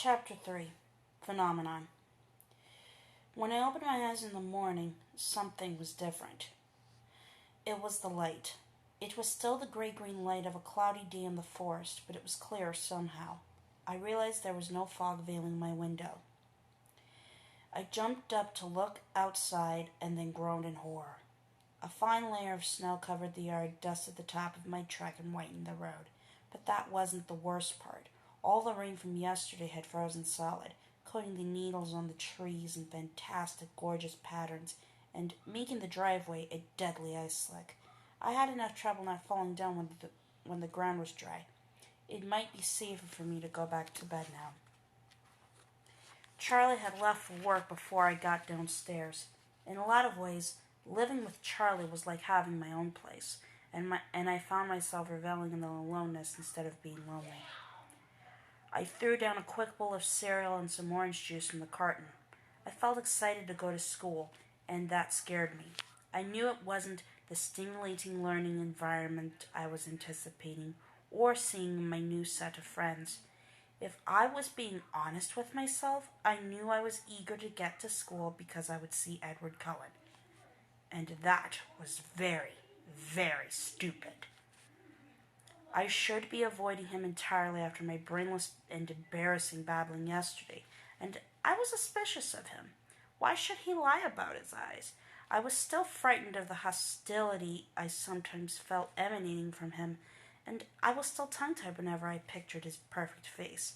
Chapter 3 Phenomenon. When I opened my eyes in the morning, something was different. It was the light. It was still the gray-green light of a cloudy day in the forest, but it was clearer somehow. I realized there was no fog veiling my window. I jumped up to look outside and then groaned in horror. A fine layer of snow covered the yard, dusted the top of my truck, and whitened the road. But that wasn't the worst part. All the rain from yesterday had frozen solid, coating the needles on the trees in fantastic, gorgeous patterns, and making the driveway a deadly ice slick. I had enough trouble not falling down when the ground was dry. It might be safer for me to go back to bed now. Charlie had left for work before I got downstairs. In a lot of ways, living with Charlie was like having my own place, and I found myself reveling in the aloneness instead of being lonely. I threw down a quick bowl of cereal and some orange juice from the carton. I felt excited to go to school, and that scared me. I knew it wasn't the stimulating learning environment I was anticipating, or seeing in my new set of friends. If I was being honest with myself, I knew I was eager to get to school because I would see Edward Cullen. And that was very, very stupid. I should be avoiding him entirely after my brainless and embarrassing babbling yesterday, and I was suspicious of him. Why should he lie about his eyes? I was still frightened of the hostility I sometimes felt emanating from him, and I was still tongue-tied whenever I pictured his perfect face.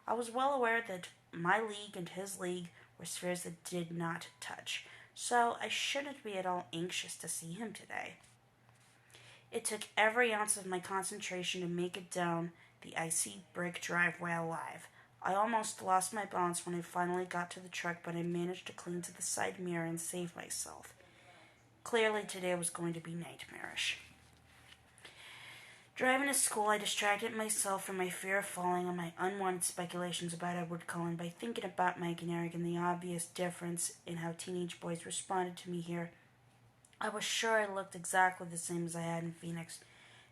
I was well aware that my league and his league were spheres that did not touch, so I shouldn't be at all anxious to see him today. It took every ounce of my concentration to make it down the icy brick driveway alive. I almost lost my balance when I finally got to the truck, but I managed to cling to the side mirror and save myself. Clearly today was going to be nightmarish. Driving to school, I distracted myself from my fear of falling and my unwanted speculations about Edward Cullen by thinking about Mike and Eric and the obvious difference in how teenage boys responded to me here. I was sure I looked exactly the same as I had in Phoenix.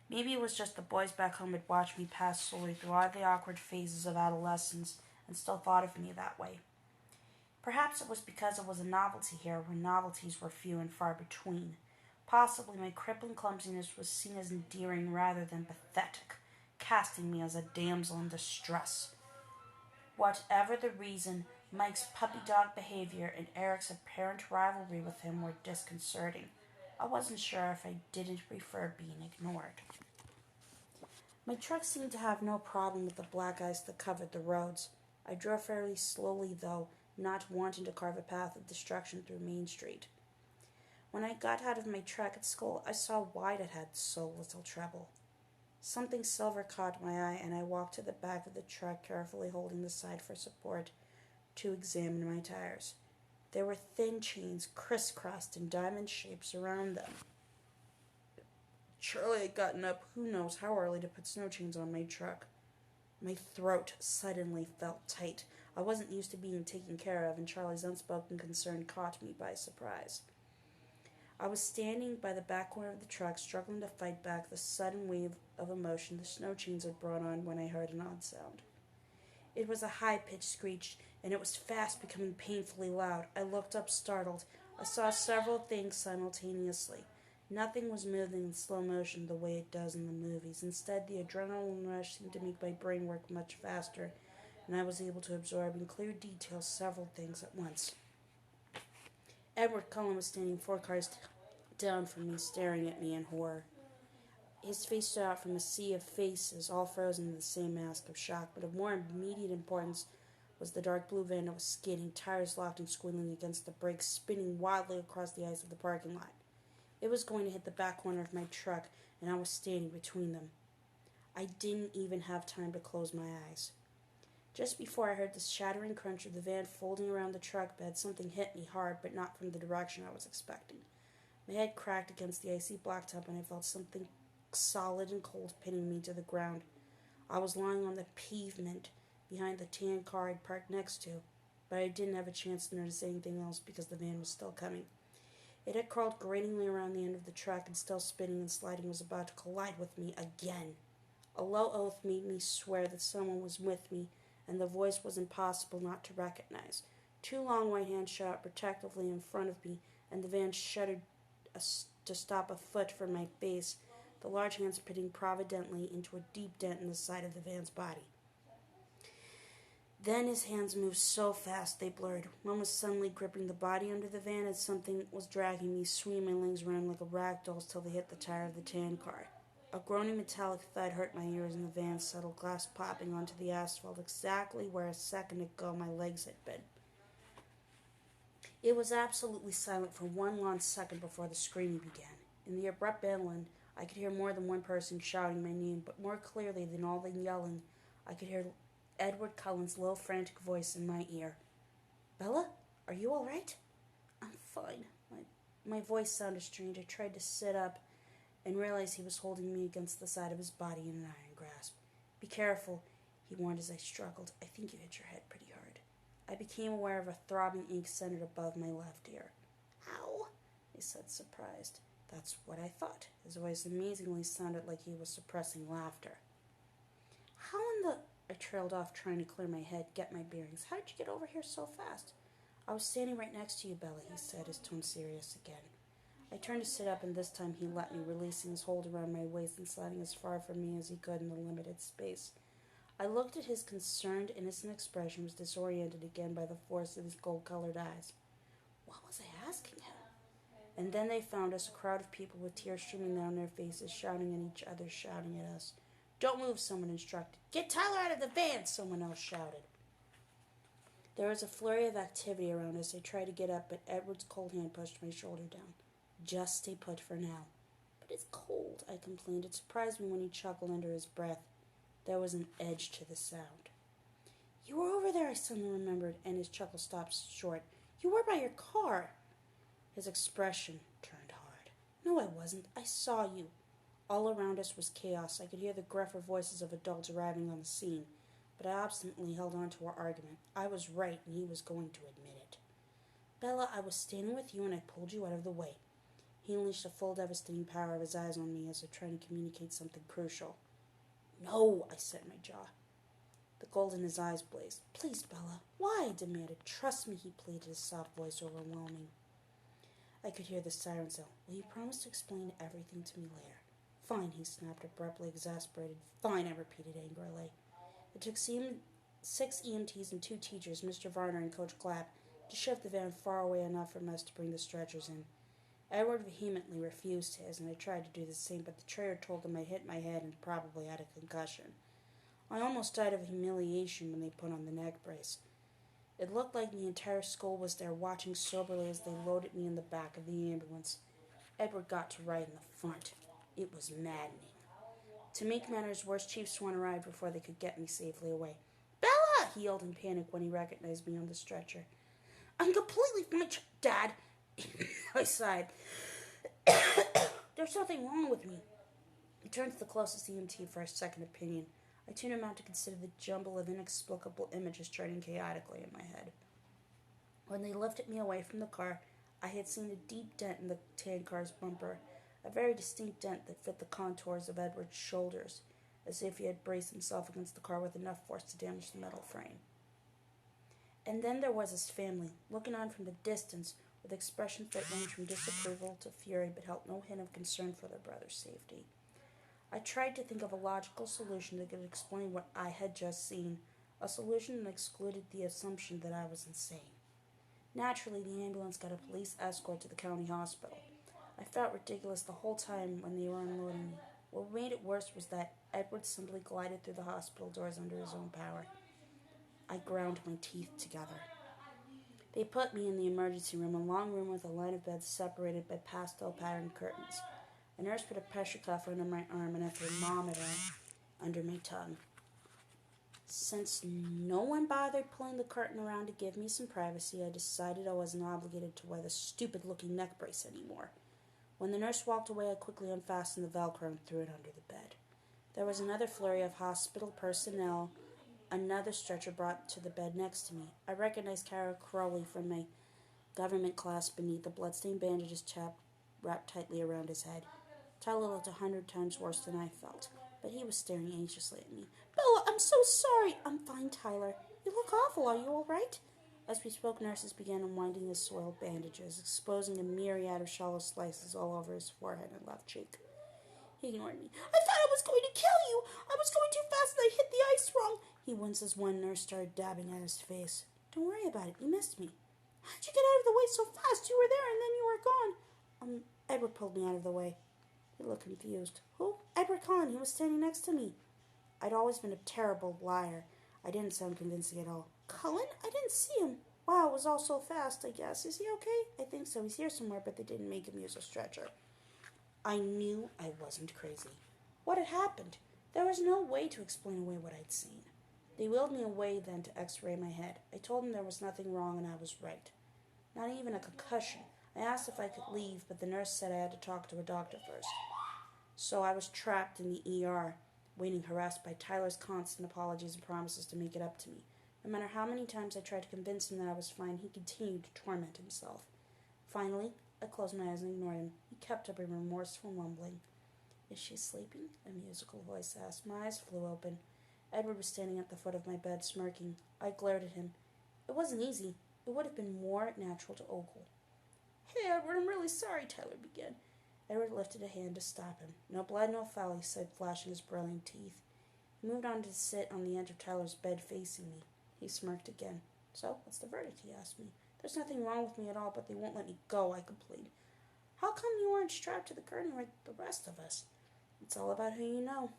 Maybe it was just the boys back home had watched me pass slowly through all the awkward phases of adolescence and still thought of me that way. Perhaps it was because it was a novelty here where novelties were few and far between. Possibly my crippling clumsiness was seen as endearing rather than pathetic, casting me as a damsel in distress. Whatever the reason, Mike's puppy dog behavior and Eric's apparent rivalry with him were disconcerting. I wasn't sure if I didn't prefer being ignored. My truck seemed to have no problem with the black ice that covered the roads. I drove fairly slowly, though, not wanting to carve a path of destruction through Main Street. When I got out of my truck at school, I saw why it had so little trouble. Something silver caught my eye, and I walked to the back of the truck, carefully holding the side for support to examine my tires. There were thin chains crisscrossed in diamond shapes around them. Charlie had gotten up who knows how early to put snow chains on my truck. My throat suddenly felt tight. I wasn't used to being taken care of, and Charlie's unspoken concern caught me by surprise. I was standing by the back corner of the truck, struggling to fight back the sudden wave of emotion the snow chains had brought on when I heard an odd sound. It was a high-pitched screech, and it was fast becoming painfully loud. I looked up, startled. I saw several things simultaneously. Nothing was moving in slow motion the way it does in the movies. Instead, the adrenaline rush seemed to make my brain work much faster, and I was able to absorb in clear detail several things at once. Edward Cullen was standing 4 cars down from me, staring at me in horror. His face stood out from a sea of faces, all frozen in the same mask of shock, but of more immediate importance was the dark blue van that was skidding, tires locked and squealing against the brakes, spinning wildly across the ice of the parking lot. It was going to hit the back corner of my truck, and I was standing between them. I didn't even have time to close my eyes. Just before I heard the shattering crunch of the van folding around the truck bed, something hit me hard, but not from the direction I was expecting. My head cracked against the icy blacktop, and I felt something solid and cold pinning me to the ground. I was lying on the pavement behind the tan car I'd parked next to, but I didn't have a chance to notice anything else because the van was still coming. It had crawled gratingly around the end of the truck, and still spinning and sliding was about to collide with me again. A low oath made me swear that someone was with me, and the voice was impossible not to recognize. Two long white hands shot out protectively in front of me, and the van shuddered to stop a foot from my face, the large hands pitting providently into a deep dent in the side of the van's body. Then his hands moved so fast they blurred. One was suddenly gripping the body under the van as something was dragging me, swinging my legs around like a rag doll till they hit the tire of the tan car. A groaning metallic thud hurt my ears, and the van settled, glass popping onto the asphalt exactly where a second ago my legs had been. It was absolutely silent for one long second before the screaming began. In the abrupt bellowing, I could hear more than one person shouting my name, but more clearly than all the yelling, I could hear Edward Cullen's low, frantic voice in my ear. "Bella, are you all right?" "I'm fine." My voice sounded strange. I tried to sit up and realized he was holding me against the side of his body in an iron grasp. "Be careful," he warned as I struggled. "I think you hit your head pretty hard." I became aware of a throbbing ache centered above my left ear. "Ow," he said, surprised. "That's what I thought." His voice amazingly sounded like he was suppressing laughter. "How in the—" I trailed off, trying to clear my head, get my bearings. "How did you get over here so fast?" "I was standing right next to you, Bella," he said, his tone serious again. I turned to sit up, and this time he let me, releasing his hold around my waist and sliding as far from me as he could in the limited space. I looked at his concerned, innocent expression, was disoriented again by the force of his gold-colored eyes. What was I asking him? And then they found us, a crowd of people with tears streaming down their faces, shouting at each other, shouting at us. "Don't move," someone instructed. "Get Tyler out of the van," someone else shouted. There was a flurry of activity around us. I tried to get up, but Edward's cold hand pushed my shoulder down. "Just stay put for now." "But it's cold," I complained. It surprised me when he chuckled under his breath. There was an edge to the sound. "You were over there," I suddenly remembered, and his chuckle stopped short. "You were by your car." His expression turned hard. "No, I wasn't. I saw you." All around us was chaos. I could hear the gruffer voices of adults arriving on the scene, but I obstinately held on to our argument. I was right, and he was going to admit it. "Bella, I was standing with you, and I pulled you out of the way." He unleashed the full devastating power of his eyes on me as if trying to communicate something crucial. "No," I set my jaw. The gold in his eyes blazed. "Please, Bella." "Why?" I demanded. "Trust me," he pleaded, his soft voice overwhelming. I could hear the sirens yell. "Will you promise to explain everything to me later?" "Fine," he snapped, abruptly exasperated. "Fine," I repeated angrily. It took 6 EMTs and 2 teachers, Mr. Varner and Coach Clapp, to shift the van far away enough from us to bring the stretchers in. Edward vehemently refused his, and I tried to do the same, but the trainer told him I hit my head and probably had a concussion. I almost died of humiliation when they put on the neck brace. It looked like the entire school was there watching soberly as they loaded me in the back of the ambulance. Edward got to ride in the front. It was maddening. To make matters worse, Chief Swan arrived before they could get me safely away. "Bella!" he yelled in panic when he recognized me on the stretcher. "I'm completely fine, Dad." I sighed. "There's nothing wrong with me." He turned to the closest EMT for a second opinion. I tuned him out to consider the jumble of inexplicable images turning chaotically in my head. When they lifted me away from the car, I had seen a deep dent in the tan car's bumper, a very distinct dent that fit the contours of Edward's shoulders, as if he had braced himself against the car with enough force to damage the metal frame. And then there was his family, looking on from the distance, with expressions that ranged from disapproval to fury, but held no hint of concern for their brother's safety. I tried to think of a logical solution that could explain what I had just seen, a solution that excluded the assumption that I was insane. Naturally, the ambulance got a police escort to the county hospital. I felt ridiculous the whole time when they were unloading me. What made it worse was that Edward simply glided through the hospital doors under his own power. I ground my teeth together. They put me in the emergency room, a long room with a line of beds separated by pastel-patterned curtains. A nurse put a pressure cuff under my arm and a thermometer under my tongue. Since no one bothered pulling the curtain around to give me some privacy, I decided I wasn't obligated to wear the stupid-looking neck brace anymore. When the nurse walked away, I quickly unfastened the Velcro and threw it under the bed. There was another flurry of hospital personnel, another stretcher brought to the bed next to me. I recognized Kara Crowley from my government class beneath the bloodstained bandages wrapped tightly around his head. Tyler looked 100 times worse than I felt, but he was staring anxiously at me. "Bella, I'm I'm so sorry. I'm fine, Tyler. You look awful. Are you all right? As we spoke, nurses began unwinding his soiled bandages, exposing a myriad of shallow slices all over his forehead and left cheek. He ignored me. I thought I was going to kill you. I was going too fast and I hit the ice wrong. He winced as one nurse started dabbing at his face. Don't worry about it. You missed me. How'd you get out of the way so fast? You were there and then you were gone. Edward pulled me out of the way. He looked confused. Who? Edward Cullen. He was standing next to me. I'd always been a terrible liar. I didn't sound convincing at all. Cullen? I didn't see him. Wow, it was all so fast, I guess. Is he okay? I think so. He's here somewhere, but they didn't make him use a stretcher. I knew I wasn't crazy. What had happened? There was no way to explain away what I'd seen. They wheeled me away then to x-ray my head. I told them there was nothing wrong and I was right. Not even a concussion. I asked if I could leave, but the nurse said I had to talk to a doctor first. So I was trapped in the ER, waiting harassed by Tyler's constant apologies and promises to make it up to me. No matter how many times I tried to convince him that I was fine, he continued to torment himself. Finally, I closed my eyes and ignored him. He kept up a remorseful mumbling. Is she sleeping? A musical voice asked. My eyes flew open. Edward was standing at the foot of my bed, smirking. I glared at him. It wasn't easy. It would have been more natural to ogle. Hey, Edward, I'm really sorry, Tyler began. Edward lifted a hand to stop him. No blood, no foul, he said, flashing his brilliant teeth. He moved on to sit on the edge of Tyler's bed, facing me. He smirked again. So, what's the verdict? He asked me. There's nothing wrong with me at all, but they won't let me go, I complained. How come you weren't strapped to the curtain like the rest of us? It's all about who you know,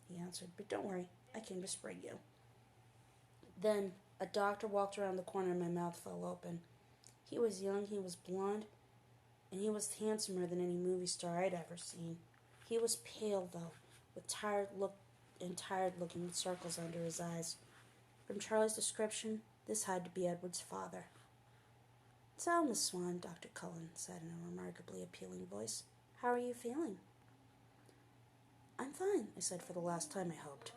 he answered. But don't worry, I came to spring you. Then, a doctor walked around the corner and my mouth fell open. He was young, he was blonde, and he was handsomer than any movie star I'd ever seen. He was pale, though, with tired-looking circles under his eyes. From Charlie's description, this had to be Edward's father. So, Miss Swan, Dr. Cullen said in a remarkably appealing voice, how are you feeling? I'm fine, I said for the last time, I hoped.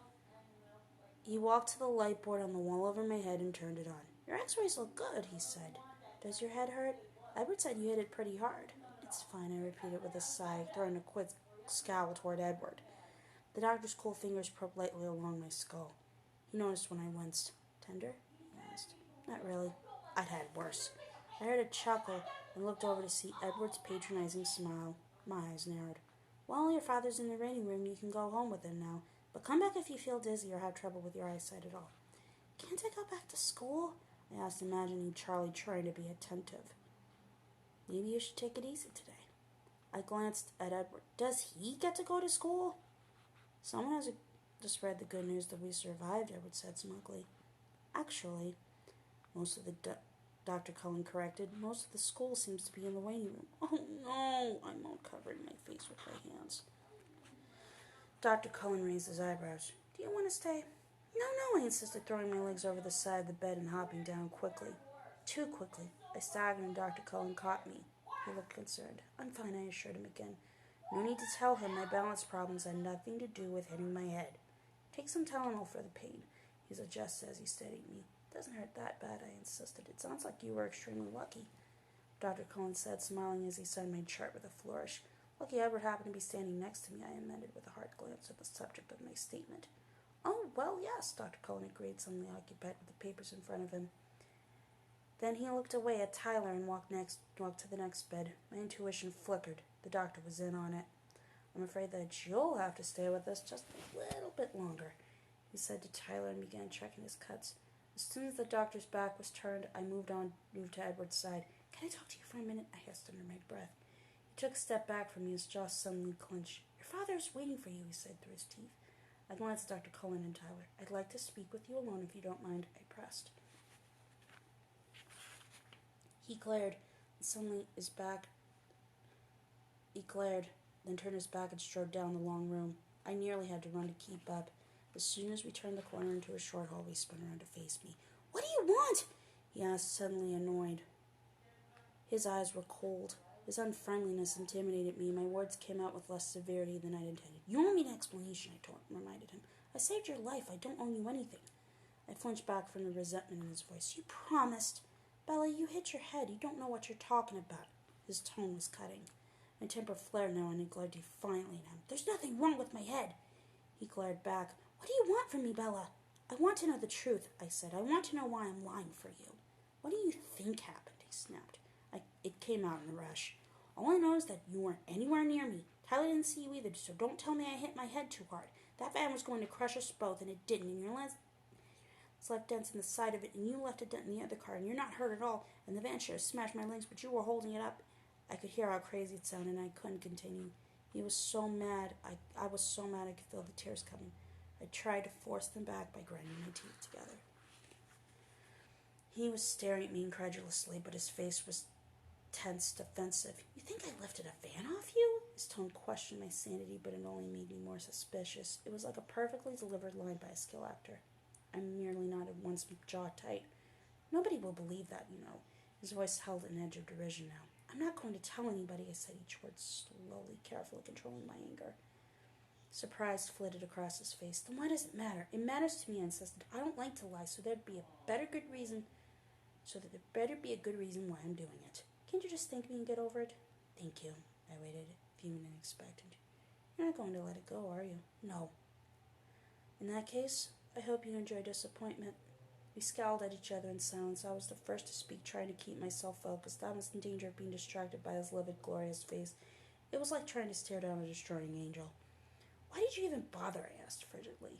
He walked to the light board on the wall over my head and turned it on. Your x-rays look good, he said. Does your head hurt? Edward said you hit it pretty hard. It's fine, I repeated with a sigh, throwing a quick scowl toward Edward. The doctor's cool fingers probed lightly along my skull. He noticed when I winced. Tender? He asked. Not really. I'd had worse. I heard a chuckle and looked over to see Edward's patronizing smile. My eyes narrowed. Well, your father's in the waiting room. You can go home with him now. But come back if you feel dizzy or have trouble with your eyesight at all. Can't I go back to school? I asked, imagining Charlie trying to be attentive. Maybe you should take it easy today. I glanced at Edward. Does he get to go to school? Someone has to spread the good news that we survived, Edward said smugly. Actually, Dr. Cullen corrected, most of the school seems to be in the waiting room. Oh no, I moaned, covering my face with my hands. Dr. Cullen raised his eyebrows. Do you want to stay? No, I insisted, throwing my legs over the side of the bed and hopping down quickly. Too quickly. I staggered and Dr. Cullen caught me. He looked concerned. I'm fine, I assured him again. No need to tell him my balance problems had nothing to do with hitting my head. Take some Tylenol for the pain, he suggested as he steadied me. Doesn't hurt that bad, I insisted. It sounds like you were extremely lucky, Dr. Cullen said, smiling as he signed my chart with a flourish. Lucky Edward happened to be standing next to me, I amended with a hard glance at the subject of my statement. Oh, well, yes, Dr. Cullen agreed, suddenly occupied with the papers in front of him. Then he looked away at Tyler and walked to the next bed. My intuition flickered. The doctor was in on it. I'm afraid that you'll have to stay with us just a little bit longer, he said to Tyler and began checking his cuts. As soon as the doctor's back was turned, I moved to Edward's side. Can I talk to you for a minute? I hissed under my breath. He took a step back from me, his jaw suddenly clenched. Your father is waiting for you, he said through his teeth. I glanced at Dr. Cullen and Tyler. I'd like to speak with you alone if you don't mind, I pressed. He glared, then turned his back and strode down the long room. I nearly had to run to keep up. As soon as we turned the corner into a short hall, he spun around to face me. What do you want? He asked, suddenly annoyed. His eyes were cold. His unfriendliness intimidated me. My words came out with less severity than I'd intended. You owe me an explanation, I reminded him. I saved your life. I don't owe you anything. I flinched back from the resentment in his voice. You promised. Bella, you hit your head. You don't know what you're talking about. His tone was cutting. My temper flared now, and I glared defiantly at him. There's nothing wrong with my head. He glared back. What do you want from me, Bella? I want to know the truth, I said. I want to know why I'm lying for you. What do you think happened? He snapped. It came out in a rush. All I know is that you weren't anywhere near me. Tyler didn't see you either, so don't tell me I hit my head too hard. That van was going to crush us both, and it didn't, and your left dents in the side of it, and you left a dent in the other car, and you're not hurt at all, and the van should have smashed my legs, but you were holding it up. I could hear how crazy it sounded, and I couldn't continue. He was so mad. I was so mad I could feel the tears coming. I tried to force them back by grinding my teeth together. He was staring at me incredulously, but his face was tense, defensive. You think I lifted a van off you? His tone questioned my sanity, but it only made me more suspicious. It was like a perfectly delivered line by a skill actor. I merely nodded once, jaw tight. Nobody will believe that, you know. His voice held an edge of derision now. I'm not going to tell anybody, I said each word slowly, carefully controlling my anger. Surprise flitted across his face. Then why does it matter? It matters to me, I insisted. I don't like to lie, so there better be a good reason why I'm doing it. Can't you just thank me and get over it? Thank you. I waited, fuming and expectant. You're not going to let it go, are you? No. In that case, I hope you enjoy disappointment. We scowled at each other in silence. I was the first to speak, trying to keep myself focused. I was in danger of being distracted by his livid, glorious face. It was like trying to stare down a destroying angel. Why did you even bother? I asked frigidly.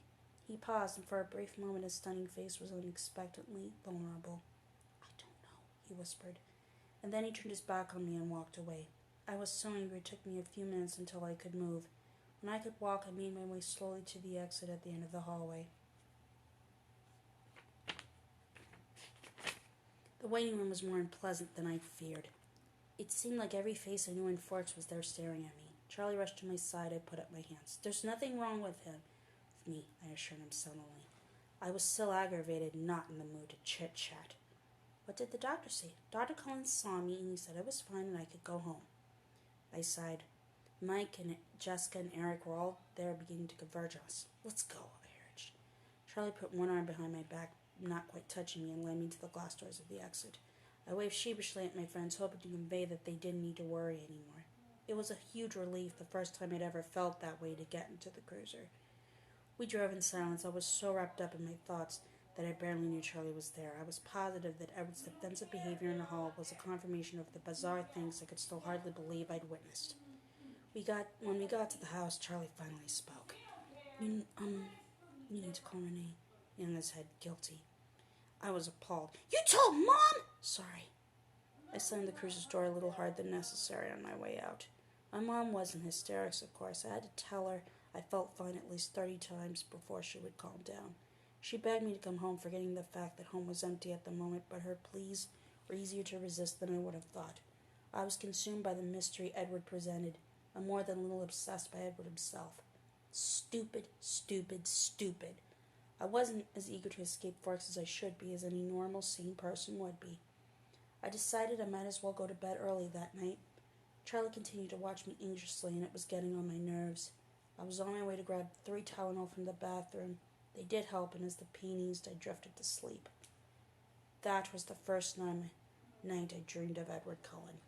He paused, and for a brief moment his stunning face was unexpectedly vulnerable. I don't know, he whispered. And then he turned his back on me and walked away. I was so angry it took me a few minutes until I could move. When I could walk, I made my way slowly to the exit at the end of the hallway. The waiting room was more unpleasant than I'd feared. It seemed like every face I knew in Forks was there staring at me. Charlie rushed to my side. I put up my hands. There's nothing wrong with him. With me, I assured him sullenly. I was still aggravated, not in the mood to chit-chat. What did the doctor say? Dr. Collins saw me, and he said I was fine and I could go home. I sighed. Mike and Jessica and Eric were all there beginning to converge on us. Let's go, I urged. Charlie put one arm behind my back, not quite touching me, and led me to the glass doors of the exit. I waved sheepishly at my friends, hoping to convey that they didn't need to worry anymore. It was a huge relief, the first time I'd ever felt that way, to get into the cruiser. We drove in silence. I was so wrapped up in my thoughts that I barely knew Charlie was there. I was positive that Edward's defensive behavior in the hall was a confirmation of the bizarre things I could still hardly believe I'd witnessed. When we got to the house, Charlie finally spoke. You need to call Renee. He hung his head, guilty. I was appalled. You told Mom? Sorry. I slammed the cruiser's door a little harder than necessary on my way out. My mom was in hysterics, of course. I had to tell her I felt fine at least 30 times before she would calm down. She begged me to come home, forgetting the fact that home was empty at the moment, but her pleas were easier to resist than I would have thought. I was consumed by the mystery Edward presented. I'm more than a little obsessed by Edward himself. Stupid, stupid, stupid. I wasn't as eager to escape Forks as I should be, as any normal, sane person would be. I decided I might as well go to bed early that night. Charlie continued to watch me anxiously, and it was getting on my nerves. I was on my way to grab 3 Tylenol from the bathroom. They did help, and as the pain eased, I drifted to sleep. That was the first night I dreamed of Edward Cullen.